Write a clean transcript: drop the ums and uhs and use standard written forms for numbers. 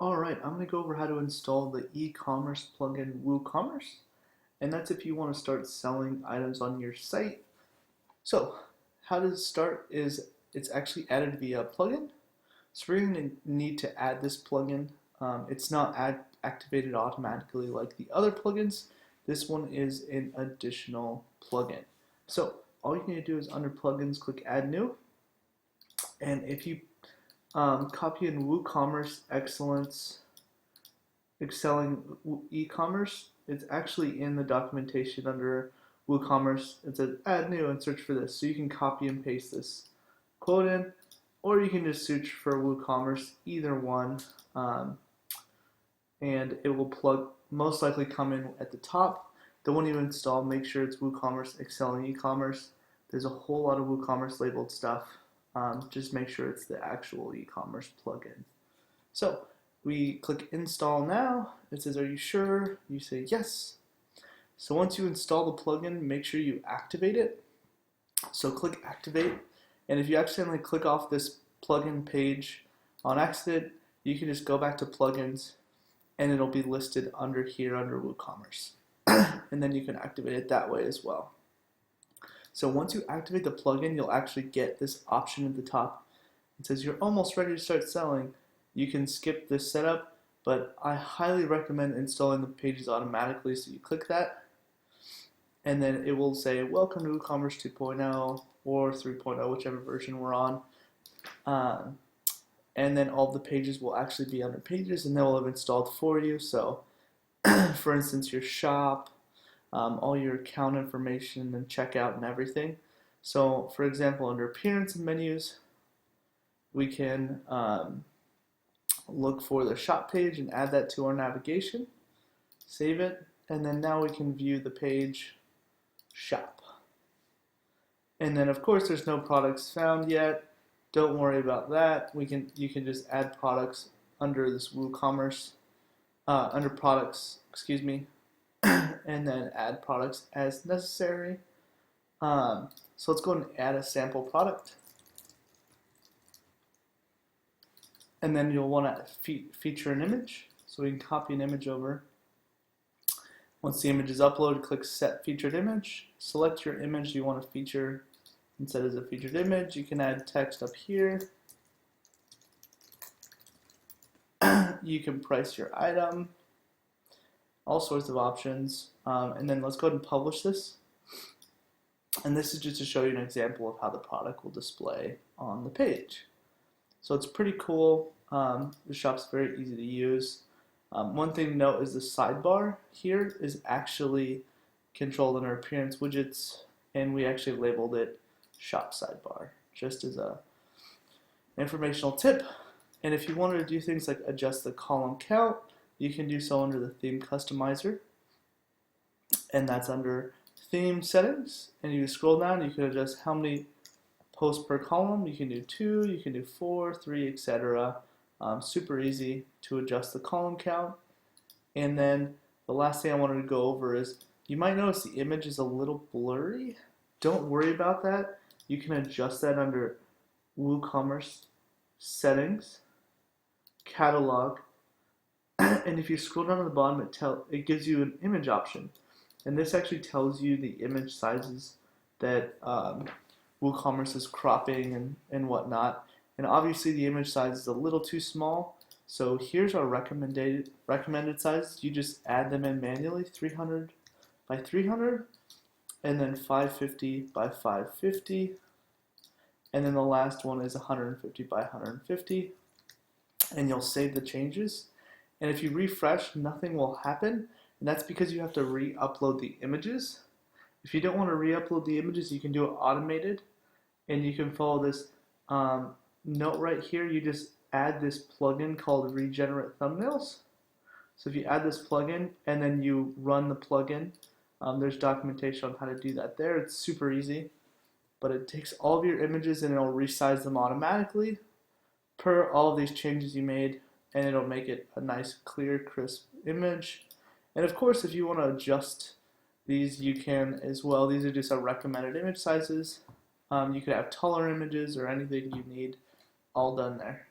Alright, I'm going to go over how to install the eCommerce plugin WooCommerce, and that's if you want to start selling items on your site. So, how to start is it's actually added via plugin. So we're going to need to add this plugin. It's not activated automatically like the other plugins. This one is an additional plugin. So all you need to do is under plugins, click add new, and if you copy in WooCommerce Excellence Excelling e-commerce, it's actually in the documentation under WooCommerce. It says add new and search for this. So you can copy and paste this quote in, or you can just search for WooCommerce, either one, and it will most likely come in at the top. The one you install, make sure it's WooCommerce Excelling e-commerce. There's a whole lot of WooCommerce labeled stuff. Just make sure it's the actual e-commerce plugin. So we click install now. It says, are you sure? You say yes. So once you install the plugin, make sure you activate it. So click activate. And if you accidentally click off this plugin page on accident, you can just go back to plugins and it'll be listed under here under WooCommerce. And then you can activate it that way as well. So once you activate the plugin, you'll actually get this option at the top. It says you're almost ready to start selling. You can skip this setup, but I highly recommend installing the pages automatically. So you click that, and then it will say welcome to WooCommerce 2.0 or 3.0, whichever version we're on. And then all the pages will actually be under pages, and they will have installed for you. So for instance, your shop, all your account information and checkout and everything. So for example, under appearance and menus, we can look for the shop page and add that to our navigation, save it, and then now we can view the page shop. And then of course there's no products found yet. Don't worry about that. You can just add products under this WooCommerce, under products, excuse me, and then add products as necessary. So let's go and add a sample product. And then you'll want to feature an image. So we can copy an image over. Once the image is uploaded, click Set Featured Image. Select your image you want to feature and set as a featured image. You can add text up here. You can price your item. All sorts of options. And then let's go ahead and publish this. And this is just to show you an example of how the product will display on the page. So it's pretty cool. The shop's very easy to use. One thing to note is the sidebar here is actually controlled under appearance widgets, and we actually labeled it shop sidebar, just as a informational tip. And if you wanted to do things like adjust the column count, you can do so under the theme customizer, and that's under theme settings. And you scroll down, you can adjust how many posts per column. You can do 2, you can do 4, 3, etc. Super easy to adjust the column count. And then the last thing I wanted to go over is you might notice the image is a little blurry. Don't worry about that. You can adjust that under WooCommerce settings, catalog, and if you scroll down to the bottom, it gives you an image option. And this actually tells you the image sizes that WooCommerce is cropping and whatnot. And obviously the image size is a little too small. So here's our recommended sizes. You just add them in manually, 300 by 300, and then 550 by 550. And then the last one is 150 by 150. And you'll save the changes. And if you refresh, nothing will happen. And that's because you have to re-upload the images. If you don't want to re-upload the images, you can do it automated. And you can follow this note right here. You just add this plugin called Regenerate Thumbnails. So if you add this plugin and then you run the plugin, there's documentation on how to do that there. It's super easy. But it takes all of your images and it'll resize them automatically per all of these changes you made, and it'll make it a nice, clear, crisp image. And of course, if you want to adjust these, you can as well. These are just our recommended image sizes. You could have taller images or anything you need, all done there.